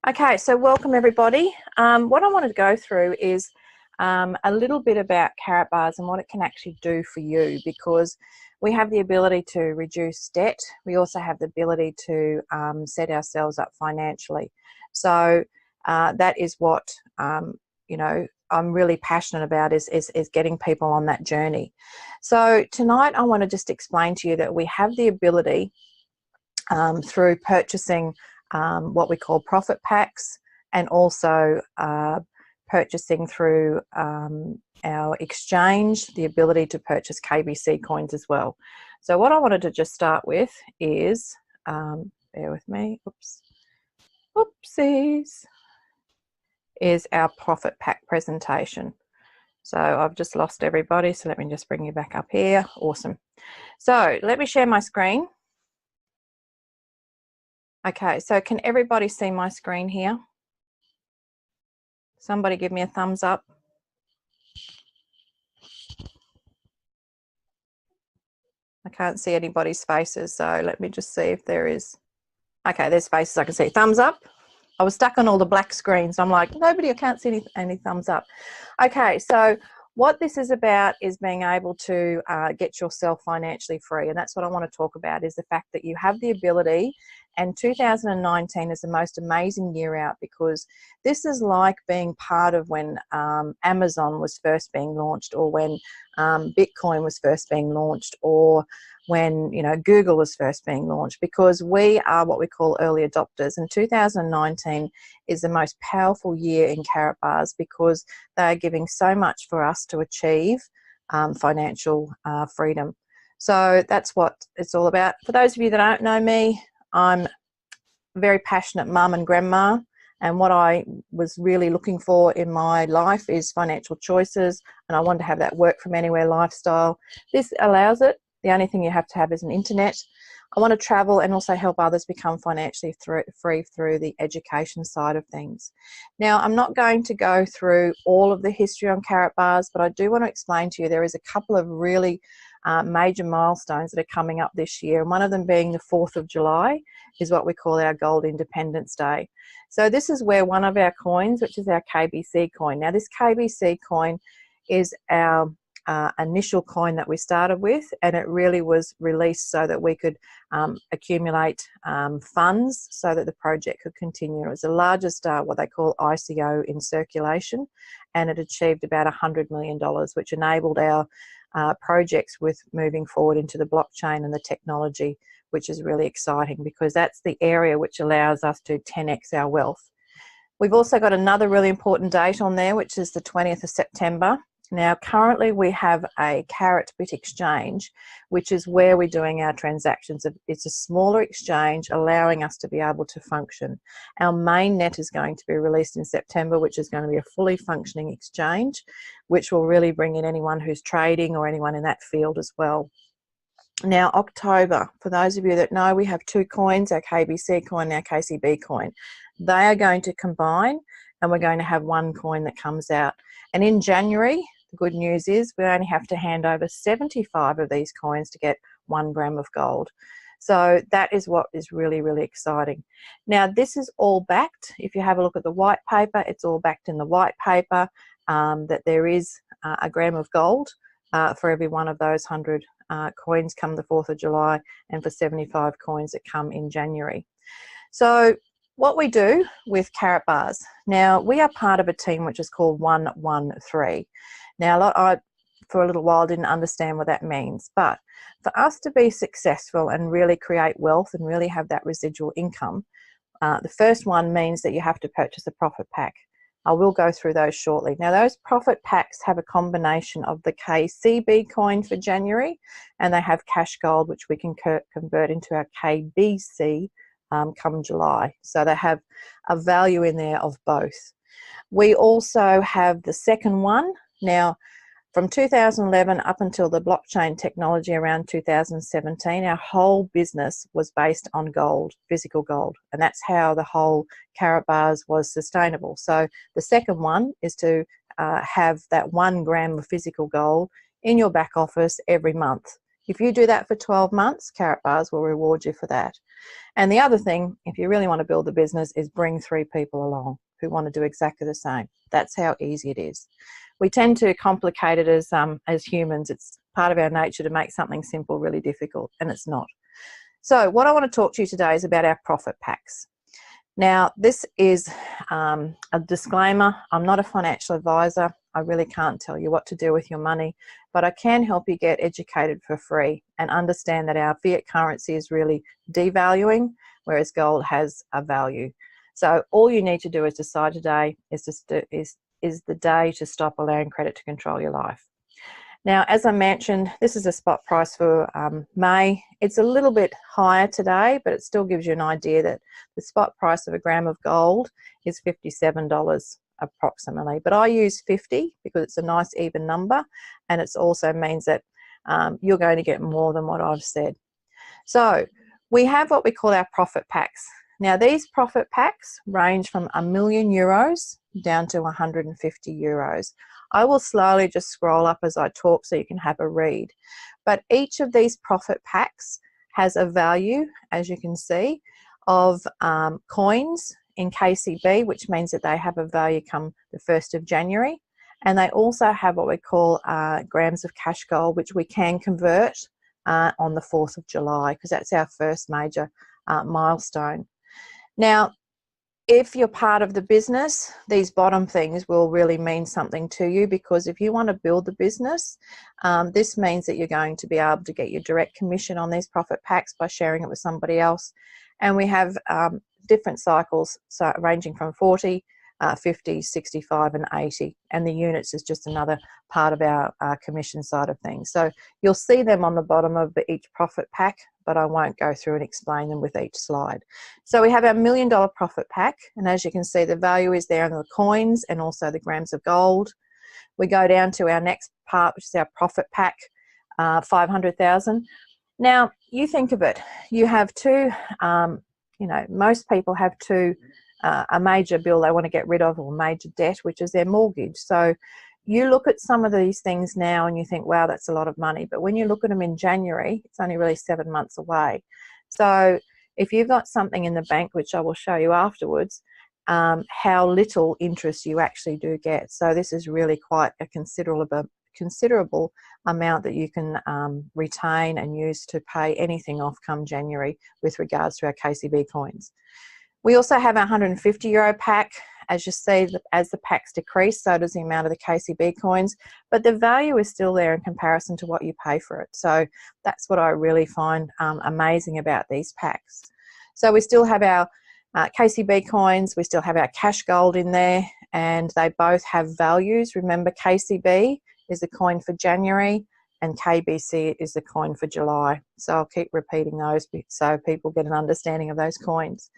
Okay, so welcome everybody. What I wanted to go through is a little bit about Karatbars and what it can actually do for you, because we have the ability to reduce debt. We also have the ability to set ourselves up financially. So that is what I'm really passionate about is getting people on that journey. So tonight I want to just explain to you that we have the ability through purchasing what we call profit packs, and also purchasing through our exchange, the ability to purchase KBC coins as well. So what I wanted to just start with is, bear with me, oopsies, is our profit pack presentation. So I've just lost everybody, so let me just bring you back up here. Awesome. So let me share my screen. Okay, so can everybody see my screen here? Somebody give me a thumbs up. I can't see anybody's faces, so let me just see if there is. Okay, there's faces I can see. Thumbs up. I was stuck on all the black screens. I'm like, nobody, I can't see any thumbs up. Okay, so what this is about is being able to get yourself financially free, and that's what I want to talk about, is the fact that you have the ability. And 2019 is the most amazing year out, because this is like being part of when Amazon was first being launched, or when Bitcoin was first being launched, or when Google was first being launched, because we are what we call early adopters. And 2019 is the most powerful year in Karatbars, because they are giving so much for us to achieve financial freedom. So that's what it's all about. For those of you that don't know me, I'm a very passionate mum and grandma, and what I was really looking for in my life is financial choices, and I wanted to have that work from anywhere lifestyle. This allows it. The only thing you have to have is an internet. I want to travel and also help others become financially free through the education side of things. Now, I'm not going to go through all of the history on Karatbars, but I do want to explain to you there is a couple of really major milestones that are coming up this year, and one of them being the 4th of July is what we call our Gold Independence Day. So this is where one of our coins, which is our KBC coin. Now, this KBC coin is our initial coin that we started with, and it really was released so that we could accumulate funds so that the project could continue. It was the largest what they call ICO in circulation, and it achieved about $100 million, which enabled our projects with moving forward into the blockchain and the technology, which is really exciting, because that's the area which allows us to 10x our wealth. We've also got another really important date on there, which is the 20th of September. Now, currently we have a Karatbit exchange, which is where we're doing our transactions. It's a smaller exchange, allowing us to be able to function. Our main net is going to be released in September, which is going to be a fully functioning exchange, which will really bring in anyone who's trading or anyone in that field as well. Now, October, for those of you that know, we have two coins, our KBC coin and our KCB coin. They are going to combine, and we're going to have one coin that comes out. And in January, the good news is we only have to hand over 75 of these coins to get 1 gram of gold. So that is what is really, really exciting. Now, this is all backed. If you have a look at the white paper, it's all backed in the white paper, that there is a gram of gold for every one of those 100 coins come the 4th of July, and for 75 coins that come in January. So what we do with Karatbars, now we are part of a team which is called 113. Now, I for a little while didn't understand what that means, but for us to be successful and really create wealth and really have that residual income, the first one means that you have to purchase a profit pack. I will go through those shortly. Now, those profit packs have a combination of the KCB coin for January, and they have cash gold, which we can convert into our KBC come July. So they have a value in there of both. We also have the second one. Now, from 2011 up until the blockchain technology around 2017, our whole business was based on gold, physical gold, and that's how the whole Karatbars was sustainable. So the second one is to have that 1 gram of physical gold in your back office every month. If you do that for 12 months, Karatbars will reward you for that. And the other thing, if you really want to build a business, is bring 3 people along who want to do exactly the same. That's how easy it is. We tend to complicate it as humans. It's part of our nature to make something simple really difficult, and it's not. So what I want to talk to you today is about our profit packs. Now, this is a disclaimer. I'm not a financial advisor. I really can't tell you what to do with your money, but I can help you get educated for free and understand that our fiat currency is really devaluing, whereas gold has a value. So all you need to do is decide today is the day to stop allowing credit to control your life. Now, as I mentioned, this is a spot price for May. It's a little bit higher today, but it still gives you an idea that the spot price of a gram of gold is $57 approximately. But I use 50 because it's a nice even number, and it also means that you're going to get more than what I've said. So we have what we call our profit packs. Now, these profit packs range from €1 million down to €150. I will slowly just scroll up as I talk so you can have a read. But each of these profit packs has a value, as you can see, of coins in KCB, which means that they have a value come the 1st of January. And they also have what we call grams of cash gold, which we can convert on the 4th of July, because that's our first major milestone. Now, if you're part of the business, these bottom things will really mean something to you, because if you want to build the business, this means that you're going to be able to get your direct commission on these profit packs by sharing it with somebody else. And we have different cycles, so ranging from 40, 50, 65 and 80, and the units is just another part of our commission side of things. So you'll see them on the bottom of each profit pack, but I won't go through and explain them with each slide. So we have our $1 million profit pack, and as you can see, the value is there in the coins and also the grams of gold. We go down to our next part, which is our profit pack, 500,000. Now, you think of it, you have two, most people have two, a major bill they want to get rid of, or major debt, which is their mortgage. So you look at some of these things now and you think, wow, that's a lot of money. But when you look at them in January, it's only really 7 months away. So if you've got something in the bank, which I will show you afterwards, how little interest you actually do get. So this is really quite a considerable amount that you can retain and use to pay anything off come January with regards to our KCB coins. We also have our €150 pack. As you see, as the packs decrease, so does the amount of the KCB coins, but the value is still there in comparison to what you pay for it. So that's what I really find amazing about these packs. So we still have our KCB coins, we still have our cash gold in there, and they both have values. Remember, KCB is the coin for January and KBC is the coin for July. So I'll keep repeating those so people get an understanding of those coins.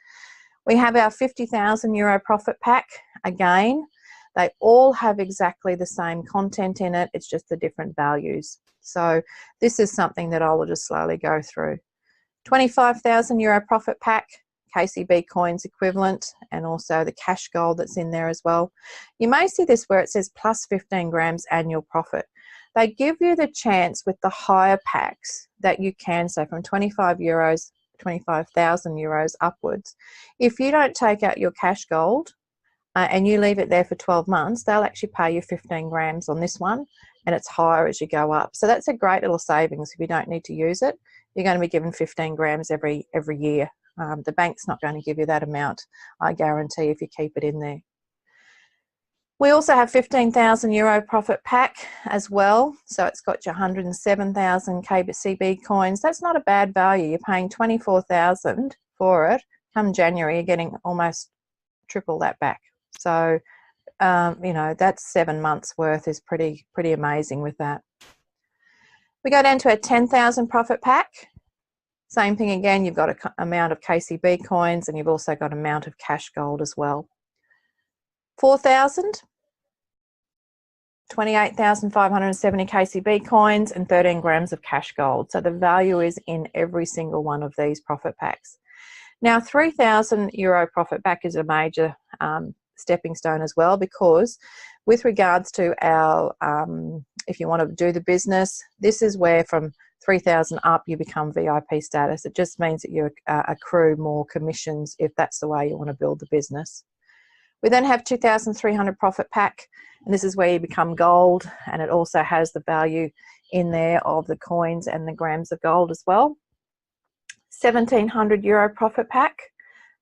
We have our €50,000 profit pack. Again, they all have exactly the same content in it. It's just the different values. So this is something that I will just slowly go through. €25,000 profit pack, KCB coins equivalent, and also the cash gold that's in there as well. You may see this where it says plus 15 grams annual profit. They give you the chance with the higher packs that you can, so from €25,000 upwards. If you don't take out your cash gold and you leave it there for 12 months, they'll actually pay you 15 grams on this one, and it's higher as you go up. So that's a great little savings. If you don't need to use it, you're going to be given 15 grams every year. The bank's not going to give you that amount, I guarantee, if you keep it in there. We also have €15,000 profit pack as well. So it's got your 107,000 KCB coins. That's not a bad value. You're paying 24,000 for it. Come January, you're getting almost triple that back. So, that's 7 months worth is pretty amazing with that. We go down to a 10,000 profit pack. Same thing again, you've got an amount of KCB coins and you've also got an amount of cash gold as well. 4,000, 28,570 KCB coins and 13 grams of cash gold. So the value is in every single one of these profit packs. Now, €3,000 profit pack is a major stepping stone as well, because with regards to our, if you want to do the business, this is where from 3,000 up, you become VIP status. It just means that you accrue more commissions if that's the way you want to build the business. We then have 2,300 profit pack, and this is where you become gold, and it also has the value in there of the coins and the grams of gold as well. 1,700 euro profit pack.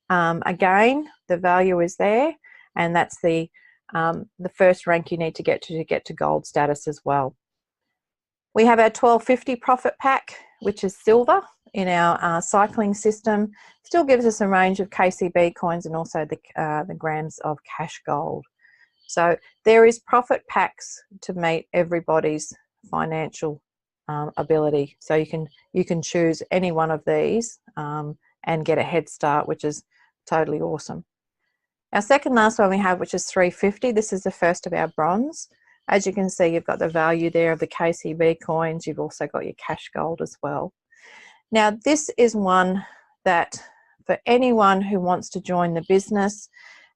Again, the value is there, and that's the first rank you need to get to gold status as well. We have our 1,250 profit pack, which is silver in our cycling system. Still gives us a range of KCB coins and also the grams of cash gold. So there is profit packs to meet everybody's financial ability. So you can choose any one of these and get a head start, which is totally awesome. Our second last one we have, which is 350. This is the first of our bronze. As you can see, you've got the value there of the KCB coins. You've also got your cash gold as well. Now, this is one that for anyone who wants to join the business,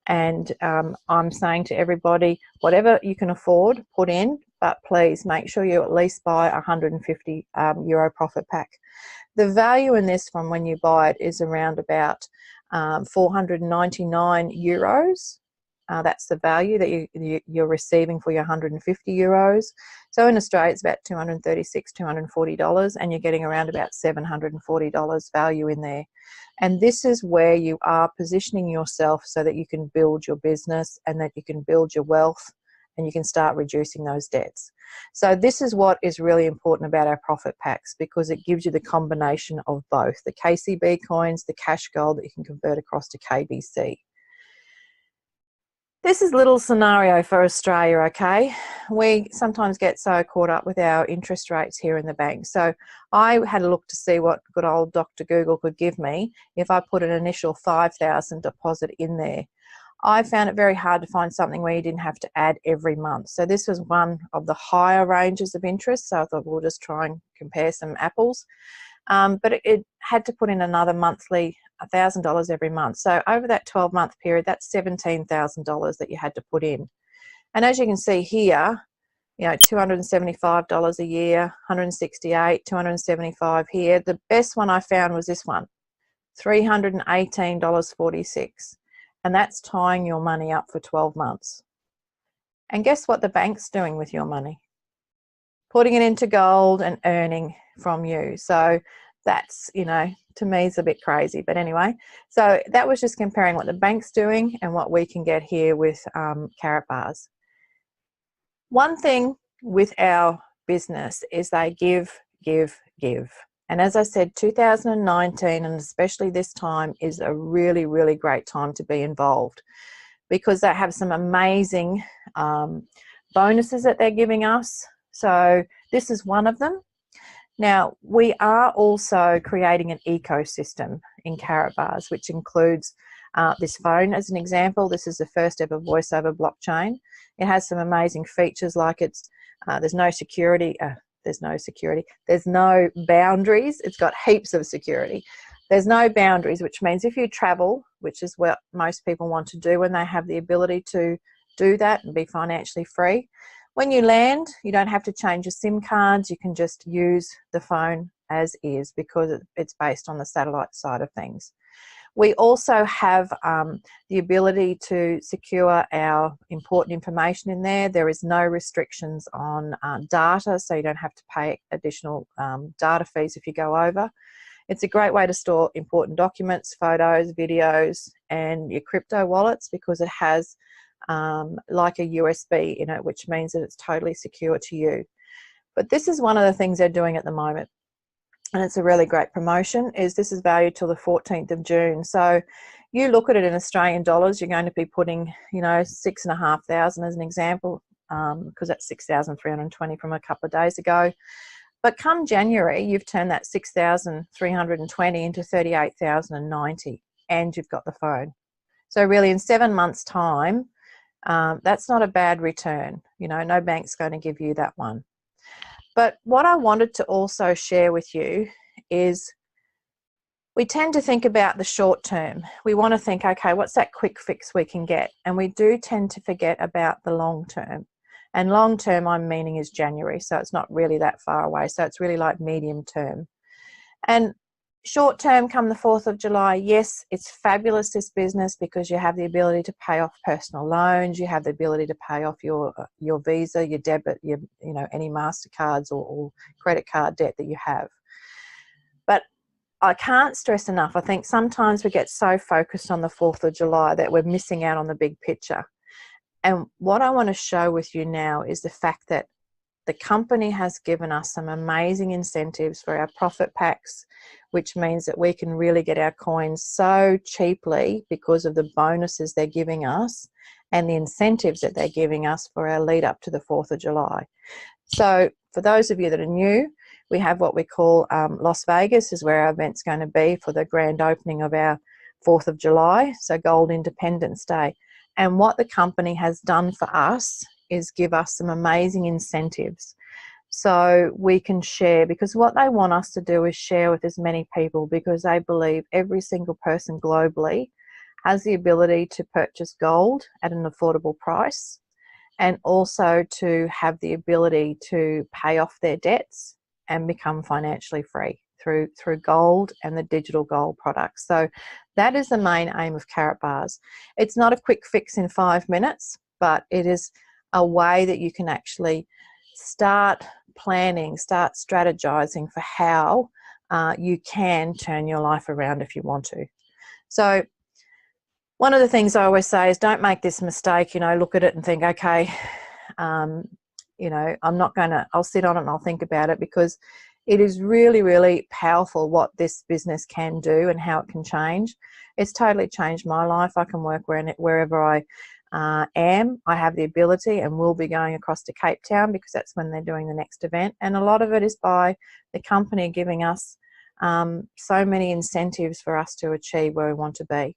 and I'm saying to everybody, whatever you can afford, put in, but please make sure you at least buy a 150 euro profit pack. The value in this from when you buy it is around about 499 euros. That's the value that you're receiving for your 150 euros. So in Australia, it's about $236, $240, and you're getting around about $740 value in there. And this is where you are positioning yourself so that you can build your business and that you can build your wealth and you can start reducing those debts. So this is what is really important about our profit packs, because it gives you the combination of both, the KCB coins, the cash gold that you can convert across to KBC. This is a little scenario for Australia, okay? We sometimes get so caught up with our interest rates here in the bank. So I had a look to see what good old Dr. Google could give me if I put an initial 5,000 deposit in there. I found it very hard to find something where you didn't have to add every month. So this was one of the higher ranges of interest. So I thought we'll just try and compare some apples. But it had to put in another monthly $1,000 every month. So over that 12-month period, that's $17,000 that you had to put in. And as you can see here, you know, $275 a year, $168, $275 here. The best one I found was this one, $318.46. And that's tying your money up for 12 months. And guess what the bank's doing with your money? Putting it into gold and earning from you. So that's, you know, to me is a bit crazy. But anyway, so that was just comparing what the bank's doing and what we can get here with Karatbars. One thing with our business is they give. And as I said, 2019, and especially this time, is a really, really great time to be involved, because they have some amazing bonuses that they're giving us. So this is one of them. Now, we are also creating an ecosystem in Karatbars, which includes this phone as an example. This is the first ever voice over blockchain. It has some amazing features like there's no security. There's no boundaries. It's got heaps of security. There's no boundaries, which means if you travel, which is what most people want to do when they have the ability to do that and be financially free, when you land, you don't have to change your SIM cards. You can just use the phone as is, because it's based on the satellite side of things. We also have the ability to secure our important information in there. There is no restrictions on data, so you don't have to pay additional data fees if you go over. It's a great way to store important documents, photos, videos, and your crypto wallets, because it has like a USB in it, which means that it's totally secure to you. But this is one of the things they're doing at the moment, and it's a really great promotion, is this is valued till the 14th of June. So you look at it in Australian dollars, you're going to be putting, you know, 6,500 as an example, because that's 6,320 from a couple of days ago. But come January, you've turned that 6,320 into 38,090, and you've got the phone. So really, in 7 months' time, that's not a bad return. You know, no bank's going to give you that one. But what I wanted to also share with you is we tend to think about the short term. We want to think, okay, what's that quick fix we can get? And we do tend to forget about the long term. And long term, I'm meaning is January. So it's not really that far away. So it's really like medium term. And short term, come the 4th of July, yes, it's fabulous, this business, because you have the ability to pay off personal loans, you have the ability to pay off your Visa, your debit, your, you know, any MasterCards or credit card debt that you have. But I can't stress enough, I think sometimes we get so focused on the 4th of July that we're missing out on the big picture. And what I want to show with you now is the fact that the company has given us some amazing incentives for our profit packs, which means that we can really get our coins so cheaply because of the bonuses they're giving us and the incentives that they're giving us for our lead up to the 4th of July. So for those of you that are new, we have what we call Las Vegas is where our event's going to be for the grand opening of our 4th of July, so Gold Independence Day. And what the company has done for us is give us some amazing incentives so we can share, because what they want us to do is share with as many people, because they believe every single person globally has the ability to purchase gold at an affordable price and also to have the ability to pay off their debts and become financially free through gold and the digital gold products. So that is the main aim of Karatbars. It's not a quick fix in 5 minutes, but it is a way that you can actually start planning, start strategizing for how you can turn your life around if you want to. So one of the things I always say is don't make this mistake, you know, look at it and think, okay, you know, I'll sit on it and I'll think about it, because it is really, really powerful what this business can do and how it can change. It's totally changed my life. I can work wherever I am. I have the ability, and will be going across to Cape Town because that's when they're doing the next event. And a lot of it is by the company giving us so many incentives for us to achieve where we want to be.